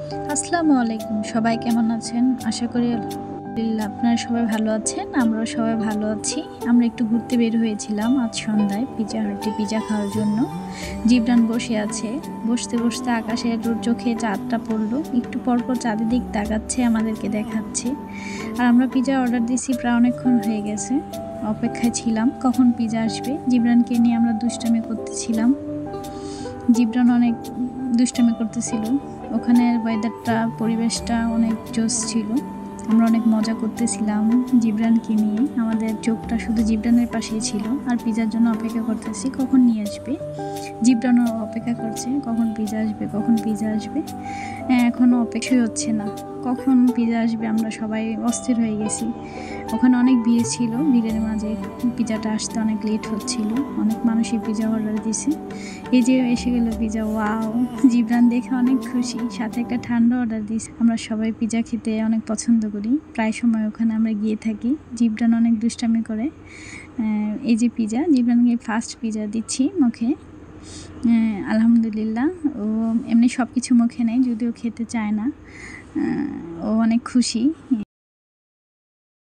আসসালামু আলাইকুম। সবাই কেমন আছেন? আশা করি আলহামদুলিল্লাহ আপনারা সবাই ভালো আছেন। আমরাও সবাই ভালো আছি। আমরা একটু ঘুরতে বের হয়েছিলাম আজ সন্ধ্যায় পিজ্জা হাটে পিজ্জা খাওয়ার জন্য। জিবরান বসে আছে। বসতে, বসতে আকাশে ওর চোখে চাঁদটা পড়লো। একটু পরপর চাঁদের দিক তাকাচ্ছে, আমাদেরকে দেখাচ্ছে। আর আমরা পিজ্জা অর্ডার দিছি, প্রায় অনেকক্ষণ হয়ে গেছে। অপেক্ষায় ছিলাম কখন পিজ্জা আসবে। জিবরানকে নিয়ে আমরা দুষ্টামি করতেছিলাম। জিবরান অনেক দুষ্টামি করতেছিল। ওখানের ওয়েদারটা, পরিবেশটা অনেক জোস ছিল। আমরা অনেক মজা করতেছিলাম জিবরানকে নিয়ে। আমাদের চোখটা শুধু জিবরানের পাশেই ছিল। আর পিজার জন্য অপেক্ষা করতেছি কখন নিয়ে আসবে। জিবরানও অপেক্ষা করছে কখন পিজা আসবে, কখন পিজা আসবে। এখনও অপেক্ষাই হচ্ছে না কখন পিজা আসবে। আমরা সবাই অস্থির হয়ে গেছি। ওখানে অনেক ভিড় ছিল, ভিড়ের মাঝে পিজাটা আসতে অনেক লেট হচ্ছিল। অনেক মানুষই পিজা অর্ডার দিছে। এই যে এসে গেল পিজা, ওয়াও! জিবরান দেখে অনেক খুশি, সাথে একটা ঠান্ডা অর্ডার দিয়েছি। আমরা সবাই পিজা খেতে অনেক পছন্দ করি, প্রায় সময় ওখানে আমরা গিয়ে থাকি। জিবরান অনেক দুষ্টামি করে। এই যে পিজা, জিবরানকে ফার্স্ট পিজা দিচ্ছি মুখে। আলহামদুলিল্লাহ, ও এমনি সব কিছু মুখে নেয়, যদিও খেতে চায় না। ও অনেক খুশি।